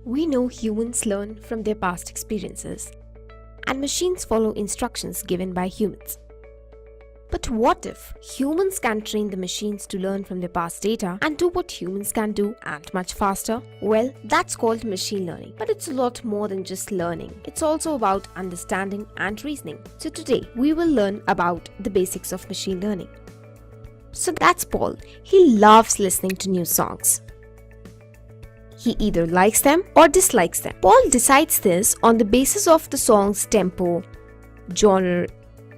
We know humans learn from their past experiences, and machines follow instructions given by humans. But what if humans can train the machines to learn from their past data and do what humans can do and much faster? Well, that's called machine learning. But it's a lot more than just learning. It's also about understanding and reasoning. So today, we will learn about the basics of machine learning. So that's Paul. He loves listening to new songs. He either likes them or dislikes them. Paul decides this on the basis of the song's tempo, genre,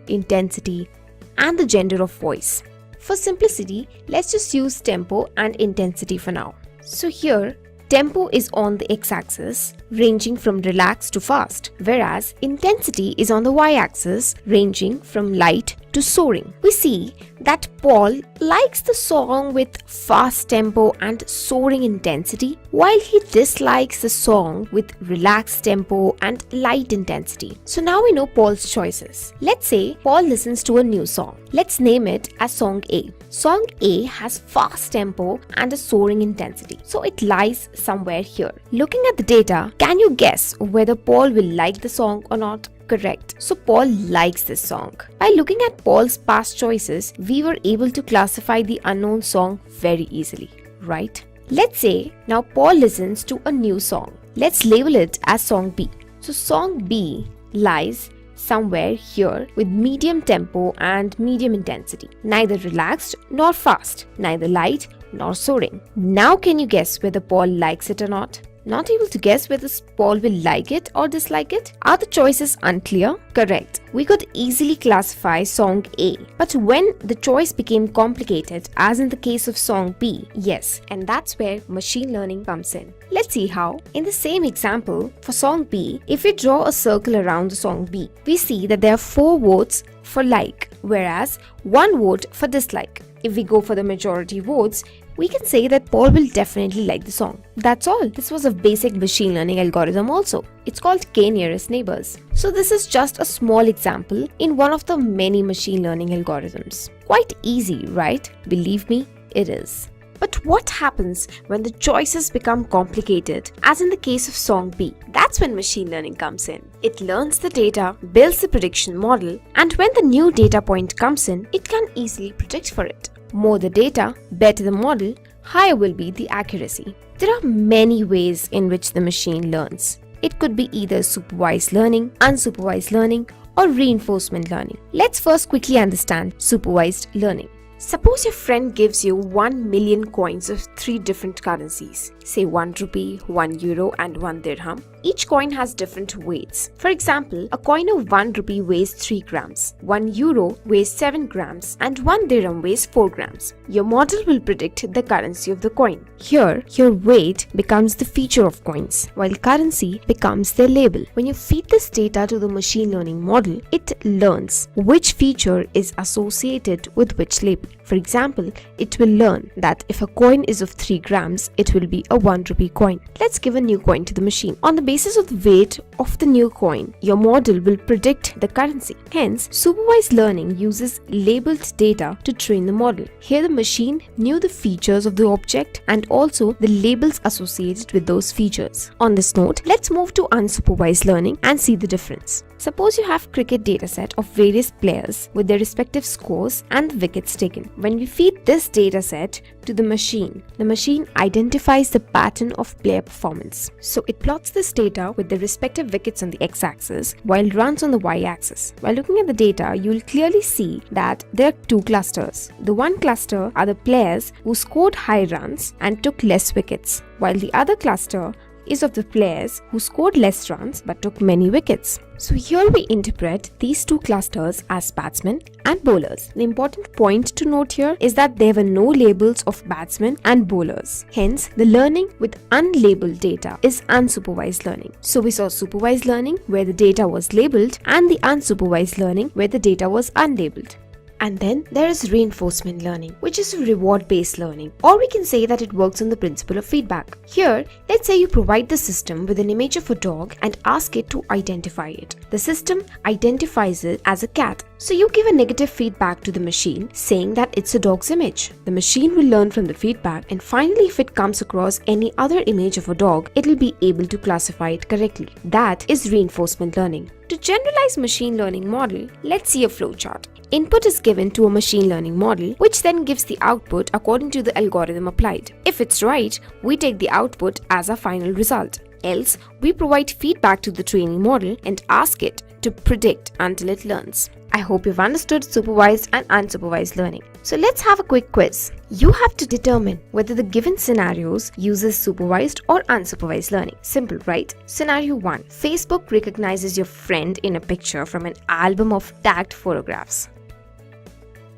intensity, and the gender of voice. For simplicity, let's just use tempo and intensity for now. So here, tempo is on the x-axis, ranging from relaxed to fast, whereas intensity is on the y-axis, ranging from light to soaring. We see that Paul likes the song with fast tempo and soaring intensity, while he dislikes the song with relaxed tempo and light intensity. So now we know Paul's choices. Let's say Paul listens to a new song. Let's name it as Song A. Song A has fast tempo and a soaring intensity, so it lies somewhere here. Looking at the data, can you guess whether Paul will like the song or not? Correct. So Paul likes this song. By looking at Paul's past choices, we were able to classify the unknown song very easily, right? Let's say now Paul listens to a new song. Let's label it as Song B. So Song B lies somewhere here with medium tempo and medium intensity. Neither relaxed nor fast, neither light nor soaring. Now can you guess whether Paul likes it or not? Not able to guess whether Paul will like it or dislike it? Are the choices unclear? Correct. We could easily classify Song A. But when the choice became complicated, as in the case of Song B, yes, and that's where machine learning comes in. Let's see how. In the same example, for Song B, if we draw a circle around the Song B, we see that there are 4 votes for like, whereas 1 vote for dislike. If we go for the majority votes, we can say that Paul will definitely like the song. That's all. This was a basic machine learning algorithm also. It's called k-nearest neighbors. So this is just a small example in one of the many machine learning algorithms. Quite easy, right? Believe me, it is. But what happens when the choices become complicated, as in the case of Song B? That's when machine learning comes in. It learns the data, builds the prediction model, and when the new data point comes in, it can easily predict for it. More the data, better the model, higher will be the accuracy. There are many ways in which the machine learns. It could be either supervised learning, unsupervised learning, or reinforcement learning. Let's first quickly understand supervised learning. Suppose your friend gives you 1 million coins of 3 different currencies, say 1 rupee, 1 euro and 1 dirham. Each coin has different weights. For example, a coin of 1 rupee weighs 3 grams, 1 euro weighs 7 grams and 1 dirham weighs 4 grams. Your model will predict the currency of the coin. Here, your weight becomes the feature of coins, while currency becomes their label. When you feed this data to the machine learning model, it learns which feature is associated with which label. For example, it will learn that if a coin is of 3 grams, it will be a 1 rupee coin. Let's give a new coin to the machine. On the basis of the weight of the new coin, your model will predict the currency. Hence, supervised learning uses labeled data to train the model. Here the machine knew the features of the object and also the labels associated with those features. On this note, let's move to unsupervised learning and see the difference. Suppose you have cricket dataset of various players with their respective scores and the wickets taken. When we feed this dataset to the machine identifies the pattern of player performance. So it plots this data with the respective wickets on the x-axis while runs on the y-axis. While looking at the data, you will clearly see that there are 2 clusters. The one cluster are the players who scored high runs and took less wickets, while the other cluster is of the players who scored less runs but took many wickets. So here we interpret these 2 clusters as batsmen and bowlers. The important point to note here is that there were no labels of batsmen and bowlers. Hence, the learning with unlabeled data is unsupervised learning. So we saw supervised learning where the data was labeled and the unsupervised learning where the data was unlabeled. And then there is reinforcement learning, which is reward-based learning, or we can say that it works on the principle of feedback. Here, let's say you provide the system with an image of a dog and ask it to identify it. The system identifies it as a cat. So you give a negative feedback to the machine saying that it's a dog's image. The machine will learn from the feedback, and finally if it comes across any other image of a dog, it will be able to classify it correctly. That is reinforcement learning. To generalize machine learning model, let's see a flowchart. Input is given to a machine learning model, which then gives the output according to the algorithm applied. If it's right, we take the output as our final result. Else, we provide feedback to the training model and ask it to predict until it learns. I hope you've understood supervised and unsupervised learning. So let's have a quick quiz. You have to determine whether the given scenarios uses supervised or unsupervised learning. Simple, right? Scenario 1. Facebook recognizes your friend in a picture from an album of tagged photographs.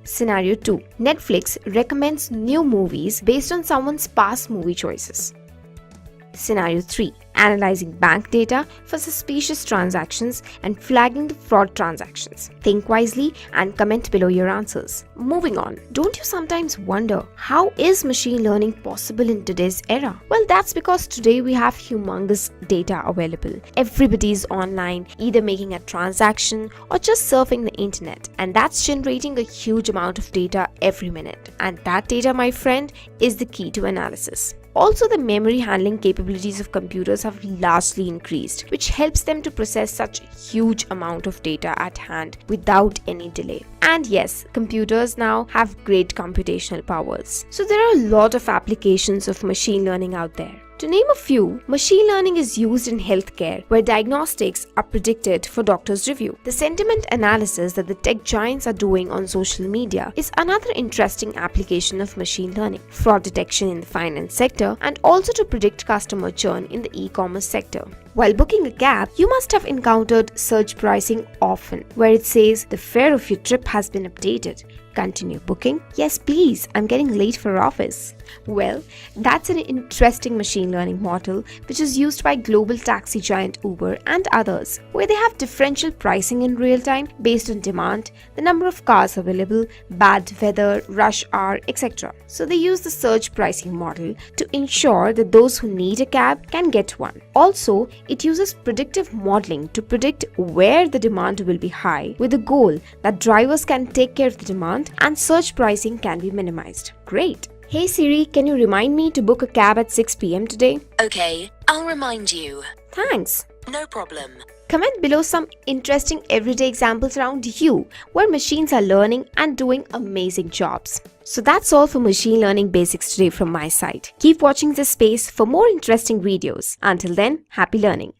Scenario 2. Netflix recommends new movies based on someone's past movie choices. Scenario 3. Analyzing bank data for suspicious transactions and flagging the fraud transactions. Think wisely and comment below your answers. Moving on, don't you sometimes wonder how is machine learning possible in today's era? Well, that's because today we have humongous data available. Everybody's online, either making a transaction or just surfing the internet, and that's generating a huge amount of data every minute. And that data, my friend, is the key to analysis. Also, the memory handling capabilities of computers have largely increased, which helps them to process such a huge amount of data at hand without any delay. And yes, computers now have great computational powers. So there are a lot of applications of machine learning out there. To name a few, machine learning is used in healthcare, where diagnostics are predicted for doctors' review. The sentiment analysis that the tech giants are doing on social media is another interesting application of machine learning. Fraud detection in the finance sector, and also to predict customer churn in the e-commerce sector. While booking a cab, you must have encountered surge pricing often, where it says the fare of your trip has been updated. Continue booking? Yes, please, I'm getting late for office. Well, that's an interesting machine learning model which is used by global taxi giant Uber and others, where they have differential pricing in real time based on demand, the number of cars available, bad weather, rush hour, etc. So they use the surge pricing model to ensure that those who need a cab can get one. Also, it uses predictive modeling to predict where the demand will be high, with the goal that drivers can take care of the demand and surge pricing can be minimized. Great! Hey Siri, can you remind me to book a cab at 6 p.m. today? Okay, I'll remind you. Thanks. No problem. Comment below some interesting everyday examples around you where machines are learning and doing amazing jobs. So that's all for machine learning basics today from my side. Keep watching this space for more interesting videos. Until then, happy learning.